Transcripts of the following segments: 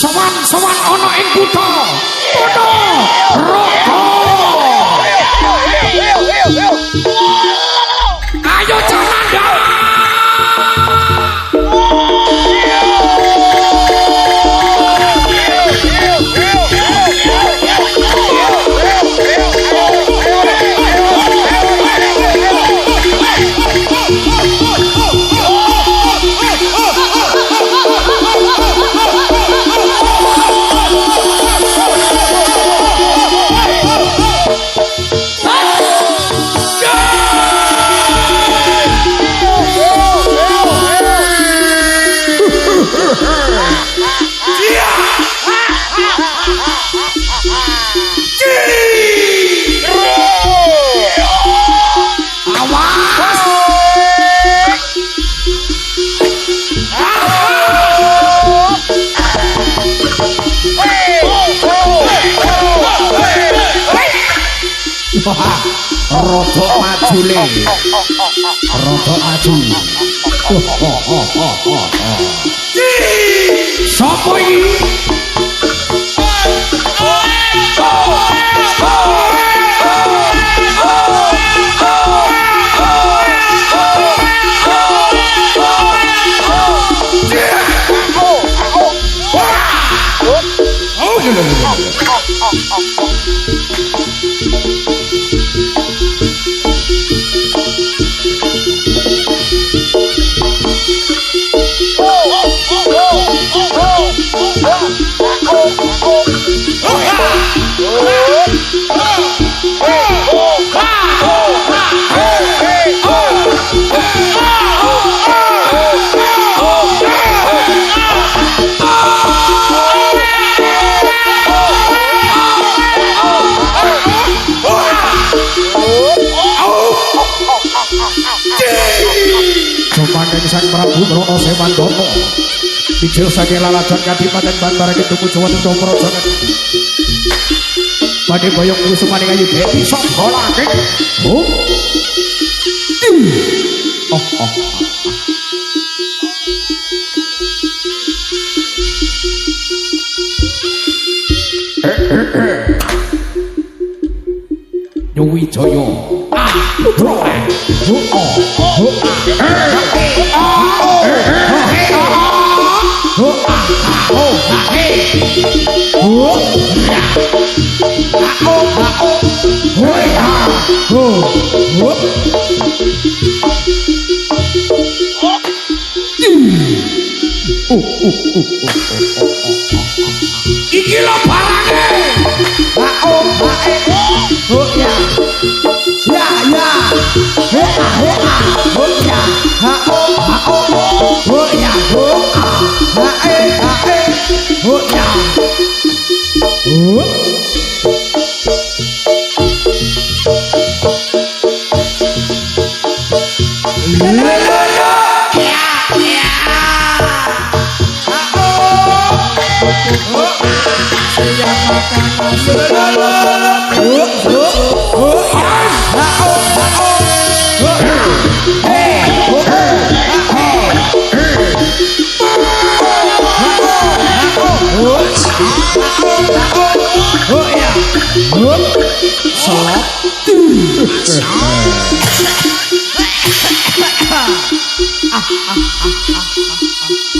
Sowan ana ing kutha ayo Cananda. Rodok maju le. Rodok maju. Sopo iki? Jomaning Sang Prabu Brana Sewandana bijil saking laladan Kadipaten Bantara Kidul Jawa Timur Praja badhe boyong kusumaning ayu dewi sangga langit. Nyuwijaya iki lho barange.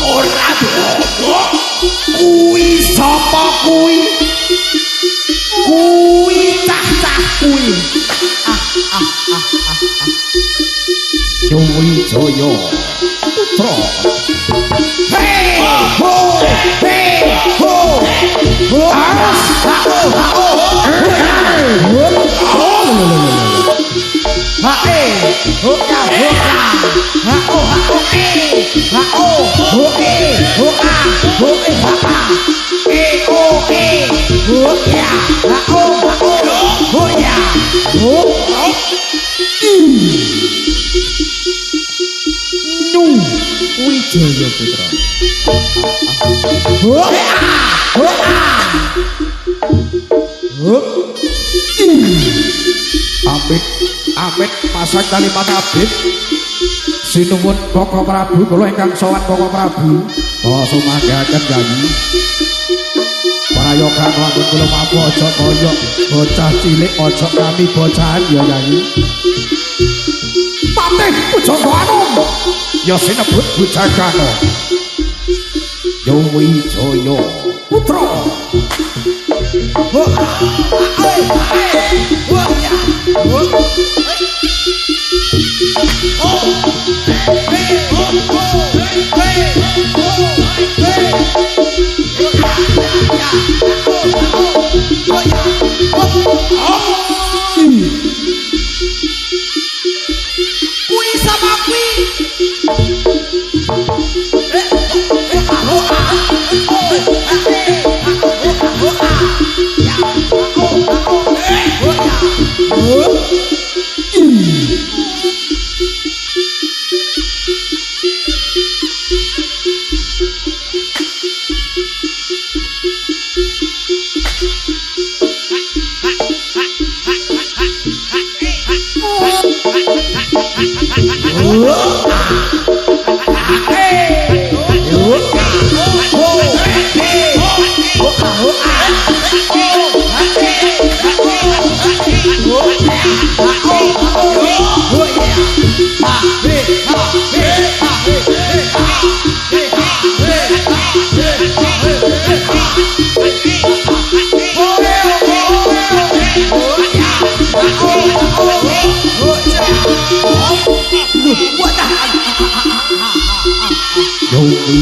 Ora bobok kuwi sapa kuwi? Kuwi cah-cah kuwi. Nyuwijaya putra. Hey ho hey ho Wijaya Putra. Amit pasang kalimat abid sinuwun Koko Prabu kula ingkang sowan Koko Prabu sumanggaken Yayi prayoga nglamun kula mampu aja kaya bocah cilik aja kami bocahan ya Yayi Patih Pujangga Anom ya sinebut Bujagana ya Wijaya Putra Kuwi sama kuwi.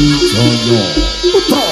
Wijaya Putra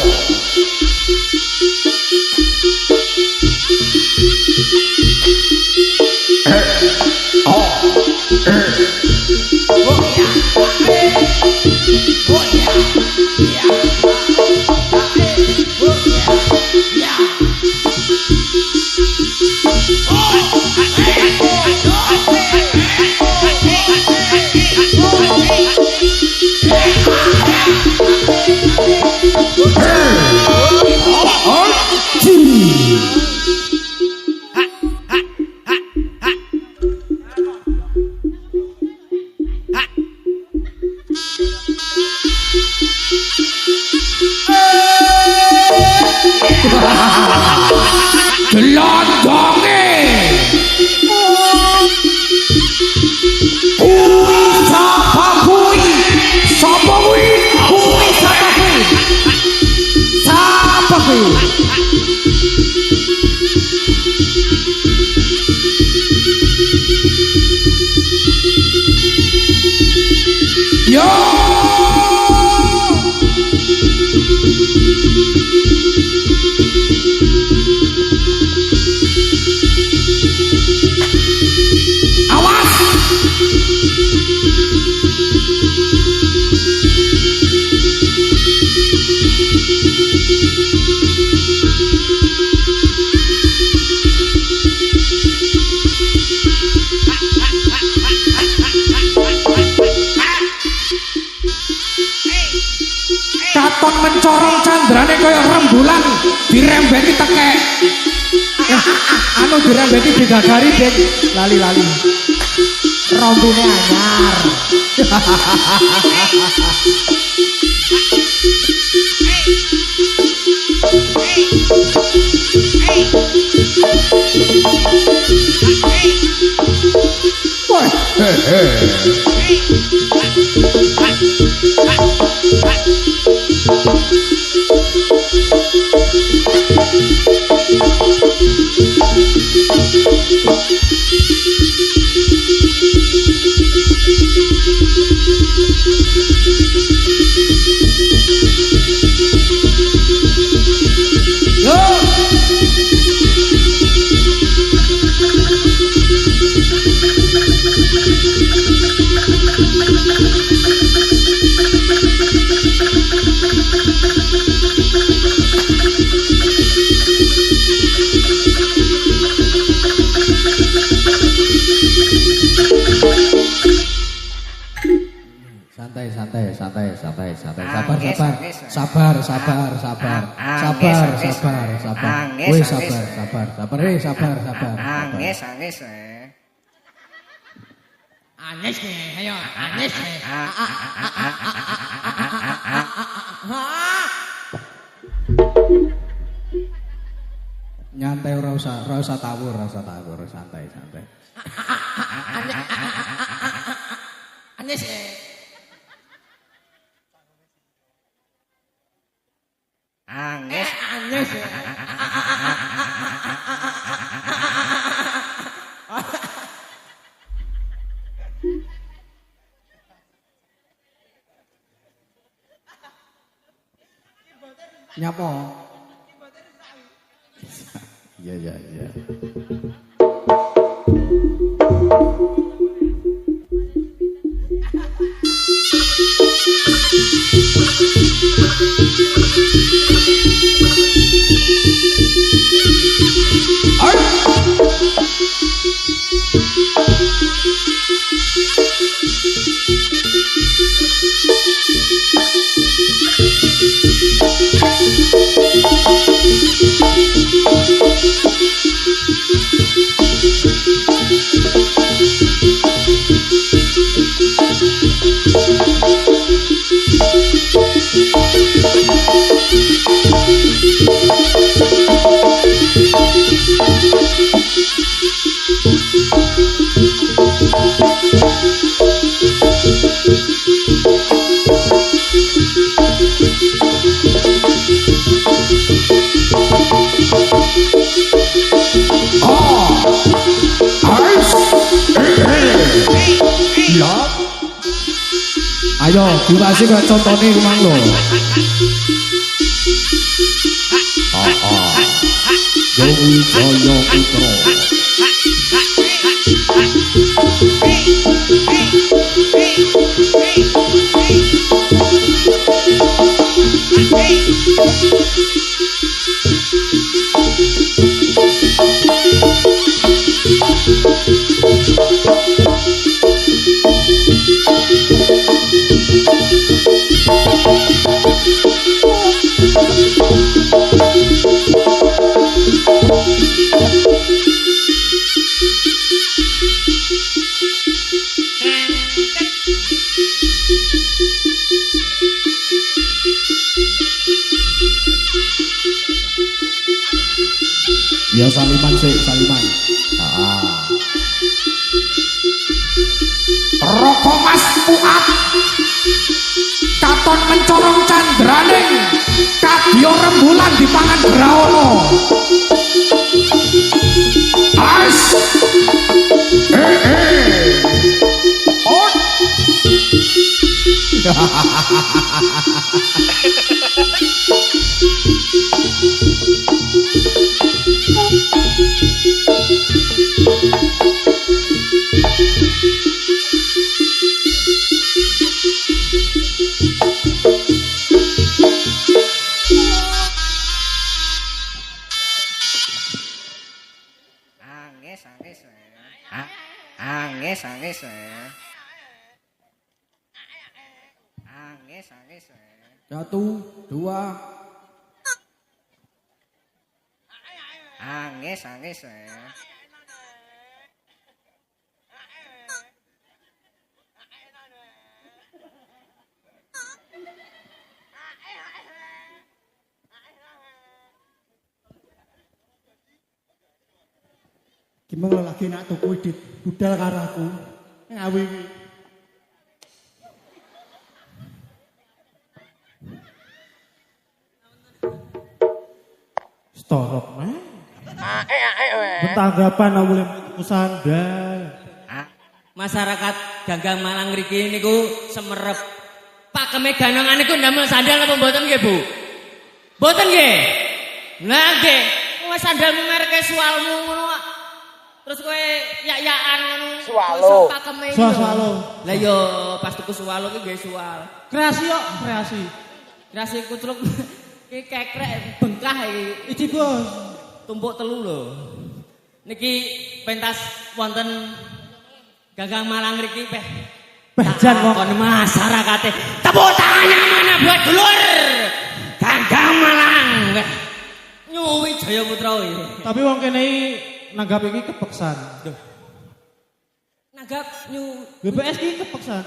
mencorong candrane kaya rembulan dirembeti tekek anu dirembeti bidadari dek lali-lali rombine anyar sabar weh sabar Anis nih, ayo anis nih. Nyantai ora usah tawur, santai. Anis nih. Angis. Anis nih. Nyapa? Iya. Ayo, dikasih ke contohnya rumah lo. Jowi Joyo Putro. Ya saliman sih, saliman. Roko Mas Puat katon mencorong candraning kadya rembulan dipangan Brawana. Ais. Angis. 1, 2. Angis. Gimana lagi nak tuku dit budal karo aku ngawi. Storok mah. Betanggapan mulai tuku sandal. Masyarakat Ganggang Malang mriki niku semerep. Pakeme ganongan niku ndamel sandal apa mboten nggih, Bu? Mboten nggih. Lah nggih, wis sandal merek Sualmu ngono kok. Terus kowe yak-yakan ngono. Sualo. Pakeme. Sualo. Lah yo pas tuku Sualo ki nggih sual. Kreasi kok, kreasi. Kreasi kucluk iki kekrek bengkah iki. Iki Bos. Tumpuk telu lho. Niki pentas wonten Ganggang Malang mriki peh. Jan kok Kon masyarakate. Tepuk tangannya mana buat dulur. Ganggang Malang. Nyuwi Jaya Putra iki. tapi wong kene iki nanggap iki kepeksan. Nanggap nyu. BPS ki kepeksan.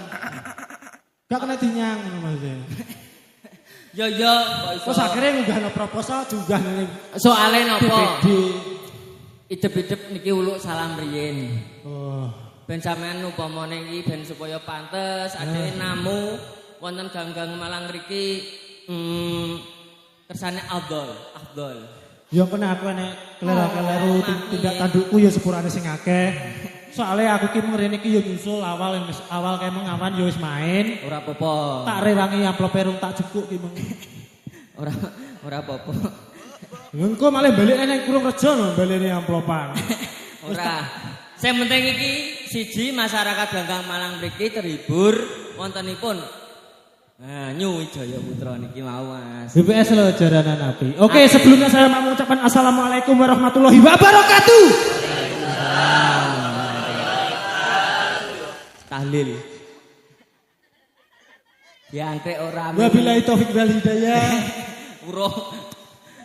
Gak kena dinyang ngono maksudnya. Yo kok iso. Terus akhirnya ngunggahno proposal juga ning Soale napa? DPD. Idep-idep niki uluk salam riyin. Oh. Ben sampean upamane iki ben supaya pantes adhe namu wonten Ganggang Malang mriki kersane afdol. Ya kena aku nek kelero-kelero tindak tandukku ya sepurane sing akeh. Soalnya aku ki mrene iki ya nyusul awal kae mengawan ya wis main. Ora apa-apa. Tak rewangi amplope rung tak jukuk ki meng. Ora apa-apa. Engko malah balik nang Kurung Rejo lho balene amplopan. Ora. Sing penting iki siji masyarakat Ganggang Malang mriki terhibur wontenipun Nyu Wijaya Putra niki mau Mas. BPS lo jaranan api. Oke, sebelumnya saya mau mengucapkan assalamualaikum warahmatullahi wabarakatuh. Tahlil. Diangkrek ora. Wabillahi taufik wal hidayah. Uro.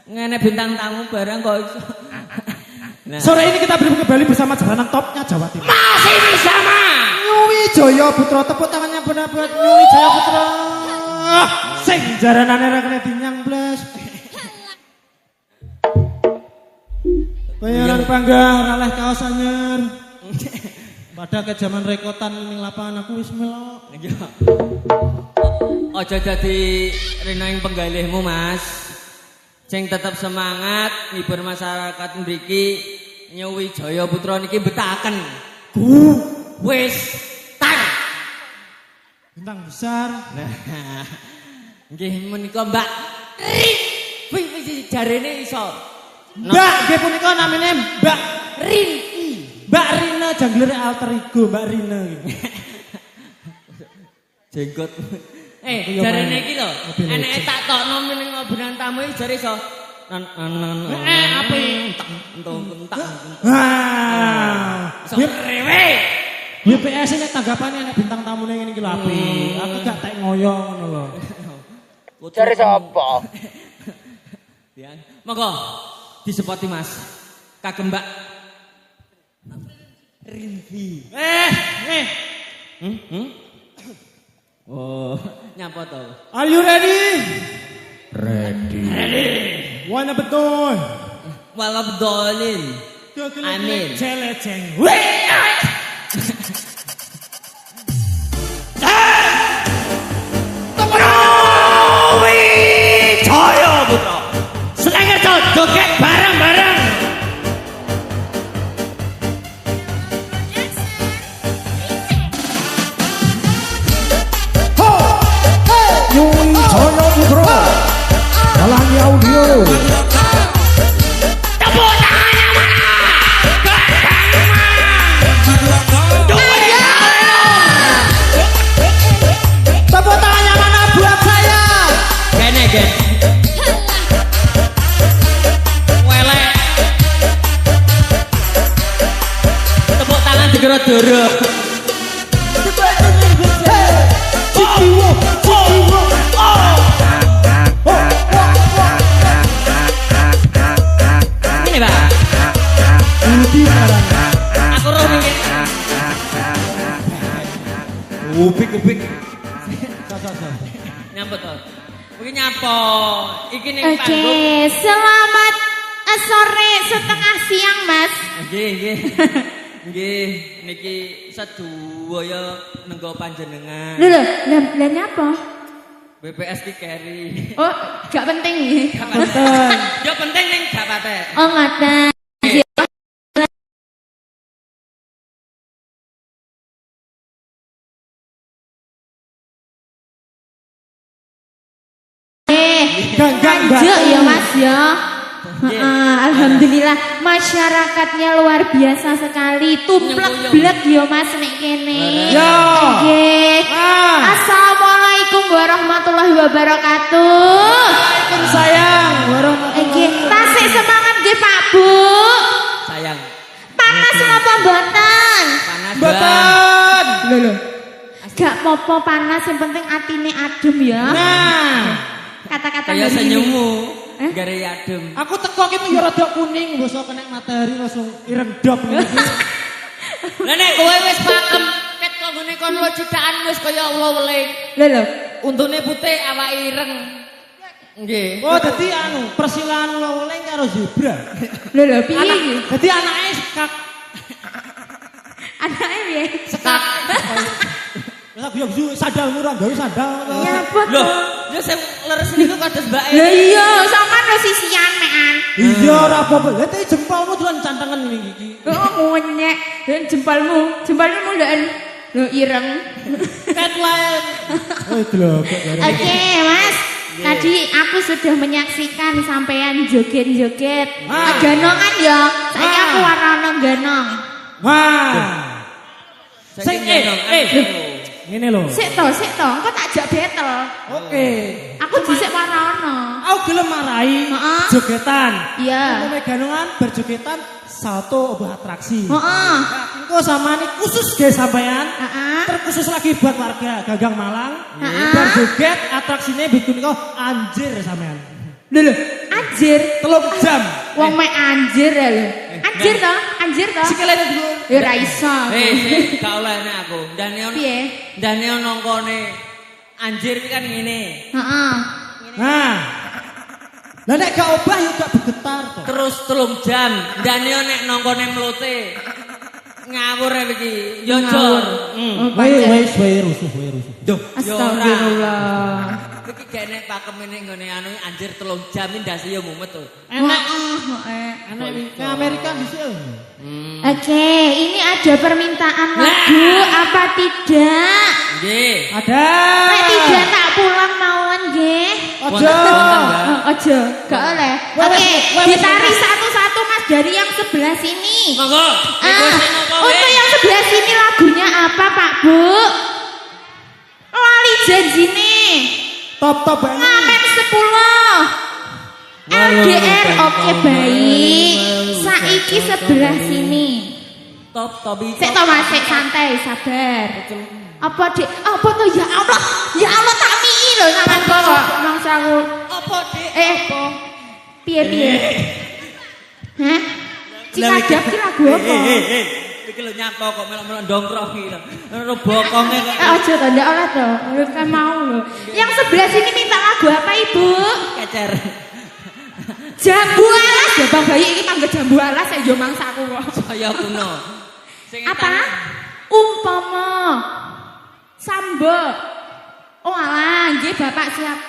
Ngene bintang tamu barang kok iso. Nah. Sore ini kita kembali bersama jalanan topnya Jawa Timur. Masih bersama Nyu Wijaya Putra, tepuk tangannya benar buat Nyu Wijaya Putra. Sing jaranane ra kena dinyang blas. Bayaran bangga raleh kaos anyar. Pada ke zaman rekotan ning lapangan aku wis melok. Iya. Aja dadi renaing penggalihmu Mas. Sing tetep semangat ngibur masyarakat mriki Nyu Wijaya Putra niki betaken. Wis tar. Bintang besar. Nah. Nggih menika Mbak Rin. Wis jarene iso. Mbak, nggih punika namine Mbak Rin. Mbak Rina janglere alter ego Mbak Rina iki. Jenggot. Jarene iki lho. Eneke tak tokno ning obenan tamu iki jare iso. Api. Entung-entung. Ah. Rewe. BPS ini tanggapane nek bintang tamune ngene iki lho api. Aku gak tek ngoyo ngono lho. Cari sapa? Ya. Monggo disepoti Mas. Kagem Mbak Rinvi. Oh, nyapa to? Are you ready? Ready. Wanna betul. Walau bedolin. Amin. Celeceng. Wijaya Putra. Selanger joget bareng-bareng. Nyu Wijaya Putra. Dalangi audio. Tepuk tangan yang mana? Gandang mana? Tepuk tangan yang mana buat saya? Gene gen. Welek. Tepuk tangan digero-doro. Ini Pak. Aku roh nih. Upik. Nyapa to? Iki nyapa. Iki ning Oke, panggung. selamat sore setengah siang Mas. Nggih. Nggih, niki sedaya nenggo panjenengan. Lho, nyapa? BPS ki carry. Oh, gak penting nih. Penting. Yo penting ning japate. Oh, ngoten. Ganggang Mbak. Lanjut ya Mas ya. Alhamdulillah masyarakatnya luar biasa sekali. Tumplek-blek ya Mas nek kene. Ya. Nggih. Assalamualaikum warahmatullahi wabarakatuh. Waalaikumsalam warahmatullahi Nggih, tasik semangat nggih Pak Bu. Sayang. Panas napa mboten? Panas Mboten. Lho. Gak apa-apa panas, yang penting atine adem ya. Nah, Kata-kata Kaya dari senyummu. Eh? Gare adem. aku teko ki ya rada kuning, bosok kena matahari langsung irendop ngene iki. Lah nek kowe wis pakem ket kok ngene kon lo cithakan wis kaya Allah weling. Lho. Untune putih awake ireng. Nggih. Oh, dadi persilaan ulang-ulang karo zebra. Lho piye iki? Dadi anake sekak. Anake piye? Sekak. Wis aku yo sandal murah gawe sandal. Nyabot. Lho, yo sing leres niku kados mbake. Lah iya, sampean lo sisian mekan. Iya ora apa-apa. Lah teh jempolmu dolan cantengen iki. Oh, ngonyek. Dan jempolmu ndak lho ireng. Ket wae. Oh, globek. Oke, Mas. Tadi aku sudah menyaksikan sampean joget-joget. Ganongan ya. Saiki aku warna ganong. Wah. Sing ngene lho. Sik to, engko tak jak battle. Oke. Aku dhisik warna. Aku gelem marahi Heeh. jogetan. Iya. Umumnya ganongan berjogetan satu obat atraksi. Heeh. Engko samane khusus ge sampean. Heeh. Terkhusus lagi buat warga Gagang Malang. Heeh. Berjoget atraksine bikin kok anjir sampean. Lho, anjir. 3 jam. Wong mek anjir ya lho. Anjir to. Sikilene dhuwur. Ya ora iso. Sik gak oleh nek aku. Piye? Ndane nongkone anjir iki kan ngene. Heeh. Nah. Lah nek gak obah ya gak bergetar to. Terus 3 jam. Ndane nek nongkone mlote. Ngawur iki. Yo jor. Wis rusuh. Duh, Astagfirullah. Iki gak nek pakemene nggone anu anjir 3 jam iki ndase yo mumet to. Enak. Heeh. Enak ke Amerika bisa. Oke, ini ada permintaan lagu apa tidak? Nggih. Ada. Nek tidak tak pulang mawon nggih. Ojo. Ojo, gak oleh. Oke, ditarik satu-satu Mas dari yang sebelah sini. Monggo. Untuk yang sebelah sini lagunya apa Pak Bu? Lali janjine. Top banget. Ngamen 10. LDR oke baik. Saiki sebelah sini. Top. Sik to Mas, sik santai, sabar. Apa Dik? Apa to ya Allah? Ya Allah tak mii lho sampean kok mangsaku. Apa Dik? Apa? Piye? Hah? Cikadap ki lagu apa? Iki lho nyapa kok melok-melok ndongkrok iki lho. Ono bokonge kok. Aja to ndak oleh to. Kan mau lho. Yang sebelah sini minta lagu apa Ibu? Kecer. Jambu alas ya Bang Bayi iki mangga jambu alas ya yo mangsaku kok. Saya kuno. Sing Apa? Umpama Sambo. Oh alah, nggih Bapak siap.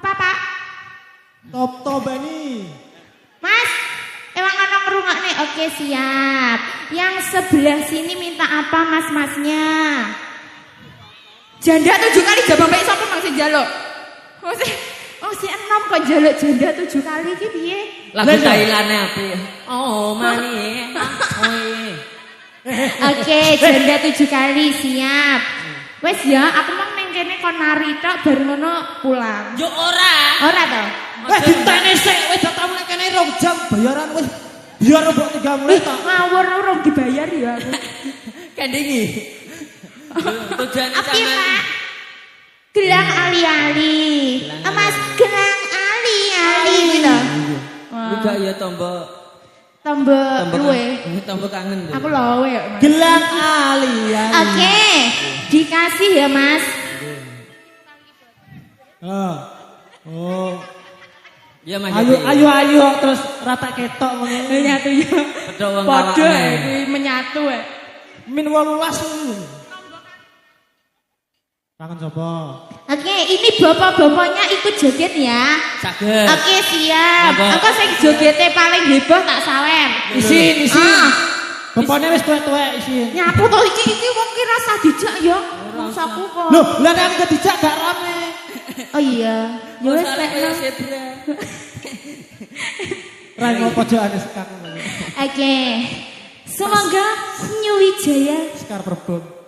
Apa Pak? Top bani. Mas, emang ana ngrungokne. Oke, siap. Yang sebelah sini minta apa mas-masnya? Janda 7 kali jabang baik sapa masih njaluk? Oh si 6 kok njaluk janda 7 kali iki piye? Lagu Thailande api. Oh, mani. Oke, janda 7 kali siap. Wes ya, aku mau ning kene kon nari tok bar ngono pulang. Yo ora. Ora to? Wes ditene sik, wis datamu nek kene 2 jam bayaran wis biar mbok 30 tok. Ngawur urung dibayar ya aku. Kendingi. Tujuane Apa sampean. Pak? Gelang ali-ali. Mas gelang ali-ali gitu. Buka ya tombok. Tombok luwe. Tombok kangen. Aku lowe ya, Mas. Gelang alian. Oke, dikasih ya, Mas. Oh. Ya Mas. Ayo terus rata ketok ngene. Menyatu ya. Pedho wong Padha awakne. iki menyatu ya. Min 18. Kangen sapa? Oke, ini bapak-bapaknya ikut joget ya. Saged. Oke, siap. Apa? Aku sing jogete paling heboh tak sawer. Isin. Ah, Bapakne wis tuwek-tuwek isin. nyapu to iki wong ki rasa dijak ya. Mangsaku kok. Loh, lah nek aku dijak gak rame. Oh iya. Ya wis Masalah lek kaya nang. zebra. Ra mau pojokane sekak. Oke. Semoga New Wijaya Sekar perbon.